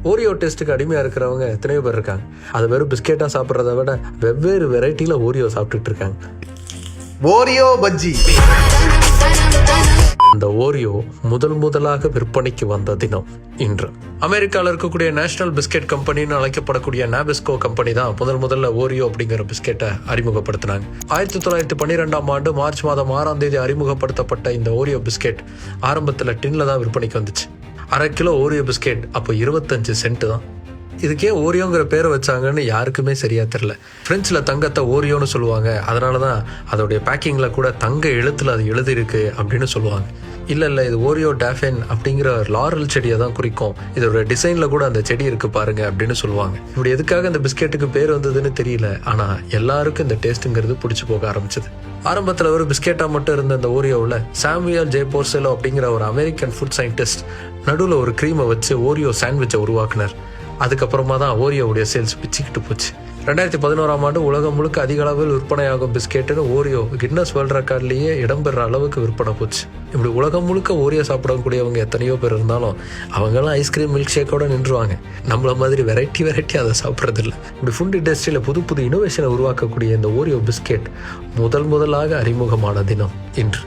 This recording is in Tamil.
ஓரியோ டேஸ்ட்டுக்கு அடிமையாக இருக்கிறவங்க எத்தனையோ பேர் இருக்காங்க. அது வெறும் பிஸ்கெட்டாக சாப்பிட்றத விட வெவ்வேறு வெரைட்டியில் ஓரியோ சாப்பிட்டுட்டு இருக்காங்க. ஓரியோ பஜ்ஜி. இந்த ஓரியோ முதலாக விற்பனைக்கு வந்த தினம் இன்று. அமெரிக்காவில் இருக்கக்கூடிய நேஷனல் பிஸ்கெட் கம்பெனின்னு அழைக்கப்படக்கூடிய நாபிஸ்கோ கம்பெனி தான் முதல்ல ஓரியோ அப்படிங்கிற பிஸ்கெட்டை அறிமுகப்படுத்தினாங்க. 1912 மார்ச் மாதம் 6 அறிமுகப்படுத்தப்பட்ட இந்த ஓரியோ பிஸ்கெட் ஆரம்பத்தில் டின்ல தான் விற்பனைக்கு வந்துச்சு. 1/2 கிலோ ஓரியோ பிஸ்கெட் அப்போ 25 சென்ட் தான். இதுக்கே ஓரியோங்கிற பேரை வச்சாங்கன்னு யாருக்குமே சரியா தெரியல. பிரெஞ்சில் தங்கத்தை ஓரியோன்னு சொல்லுவாங்க. அதனால தான் அதோடைய பேக்கிங்கில் கூட தங்க எழுத்துல அது எழுதியிருக்கு அப்படின்னு சொல்லுவாங்க. இல்லை இது ஓரியோ டாஃபின் அப்படிங்கிற லாரல் செடியை தான் குறிக்கும். இதோட டிசைனில் கூட அந்த செடி இருக்கு பாருங்க அப்படின்னு சொல்லுவாங்க. இப்படி எதுக்காக இந்த பிஸ்கெட்டுக்கு பேர் வந்ததுன்னு தெரியல. ஆனால் எல்லாருக்கும் இந்த டேஸ்ட்டுங்கிறது பிடிச்சி போக ஆரம்பிச்சது. ஆரம்பத்தில் ஒரு பிஸ்கெட்டாக மட்டும் இருந்த இந்த ஓரியோவில் சாமுவேல் ஜே போர்செலோ அப்படிங்கிற ஒரு அமெரிக்கன் ஃபுட் சயின்டிஸ்ட் நடுவில் ஒரு க்ரீமை வச்சு ஓரியோ சாண்ட்விச்சை உருவாக்குனார். அதுக்கப்புறமா தான் ஓரியோவுடைய சேல்ஸ் பிச்சுக்கிட்டு போச்சு. 2011 உலகம் முழுக்க அதிக அளவில் விற்பனையாகும் பிஸ்கெட்டுன்னு ஓரியோ கின்னஸ் வேர்ல்ட் ரெக்கார்ட்லேயே இடம்பெற அளவுக்கு விற்பனை போச்சு. இப்படி உலகம் முழுக்க ஓரியோ சாப்பிடக்கூடியவங்க எத்தனையோ பேர் இருந்தாலும் அவங்கெல்லாம் ஐஸ்கிரீம் மில்க் ஷேக்கோட நின்றுவாங்க. நம்மள மாதிரி வெரைட்டி அதை சாப்பிட்றதில்ல. இப்படி ஃபுட் இண்டஸ்ட்ரியில் புது இனோவேஷனை உருவாக்கக்கூடிய இந்த ஓரியோ பிஸ்கெட் முதலாக அறிமுகமான தினம் இன்று.